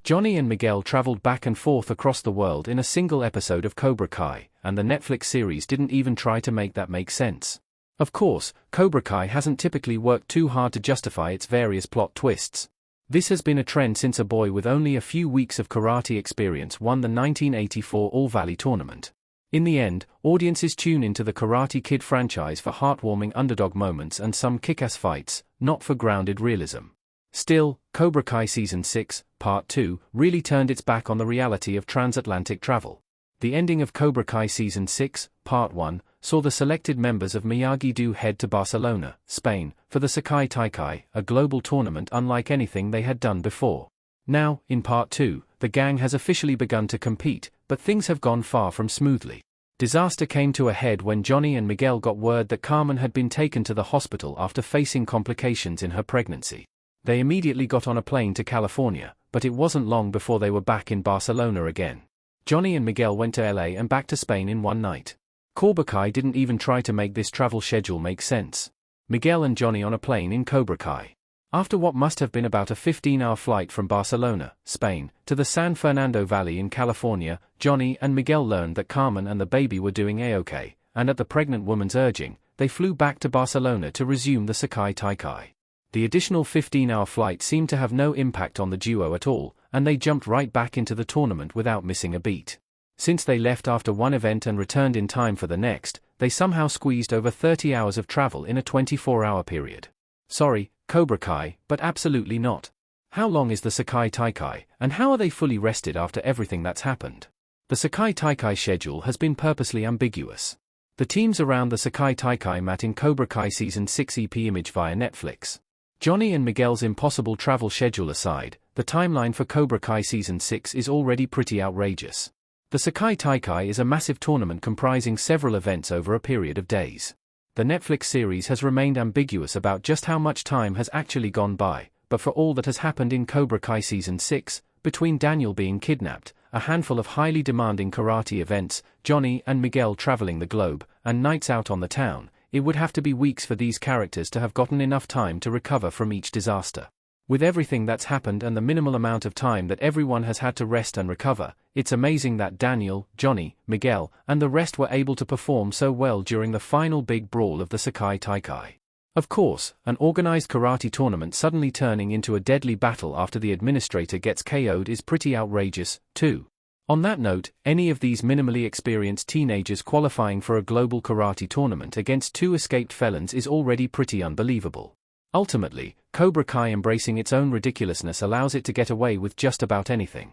Johnny and Miguel traveled back and forth across the world in a single episode of Cobra Kai, and the Netflix series didn't even try to make that make sense. Of course, Cobra Kai hasn't typically worked too hard to justify its various plot twists. This has been a trend since a boy with only a few weeks of karate experience won the 1984 All-Valley tournament. In the end, audiences tune into the Karate Kid franchise for heartwarming underdog moments and some kick-ass fights, not for grounded realism. Still, Cobra Kai Season 6, Part 2, really turned its back on the reality of transatlantic travel. The ending of Cobra Kai Season 6, Part 1, saw the selected members of Miyagi-Do head to Barcelona, Spain, for the Sekai Taikai, a global tournament unlike anything they had done before. Now, in Part 2, the gang has officially begun to compete, but things have gone far from smoothly. Disaster came to a head when Johnny and Miguel got word that Carmen had been taken to the hospital after facing complications in her pregnancy. They immediately got on a plane to California, but it wasn't long before they were back in Barcelona again. Johnny and Miguel went to LA and back to Spain in one night. Cobra Kai didn't even try to make this travel schedule make sense. Miguel and Johnny on a plane in Cobra Kai. After what must have been about a 15-hour flight from Barcelona, Spain, to the San Fernando Valley in California, Johnny and Miguel learned that Carmen and the baby were doing A-OK, and at the pregnant woman's urging, they flew back to Barcelona to resume the Sekai Taikai. The additional 15-hour flight seemed to have no impact on the duo at all, and they jumped right back into the tournament without missing a beat. Since they left after one event and returned in time for the next, they somehow squeezed over 30 hours of travel in a 24-hour period. Sorry, Cobra Kai, but absolutely not. How long is the Sekai Taikai, and how are they fully rested after everything that's happened? The Sekai Taikai schedule has been purposely ambiguous. The teams around the Sekai Taikai met in Cobra Kai Season 6 EP Image via Netflix. Johnny and Miguel's impossible travel schedule aside, the timeline for Cobra Kai Season 6 is already pretty outrageous. The Sekai Taikai is a massive tournament comprising several events over a period of days. The Netflix series has remained ambiguous about just how much time has actually gone by, but for all that has happened in Cobra Kai Season 6, between Daniel being kidnapped, a handful of highly demanding karate events, Johnny and Miguel traveling the globe, and nights out on the town, it would have to be weeks for these characters to have gotten enough time to recover from each disaster. With everything that's happened and the minimal amount of time that everyone has had to rest and recover, it's amazing that Daniel, Johnny, Miguel, and the rest were able to perform so well during the final big brawl of the Sekai Taikai. Of course, an organized karate tournament suddenly turning into a deadly battle after the administrator gets KO'd is pretty outrageous, too. On that note, any of these minimally experienced teenagers qualifying for a global karate tournament against two escaped felons is already pretty unbelievable. Ultimately, Cobra Kai embracing its own ridiculousness allows it to get away with just about anything.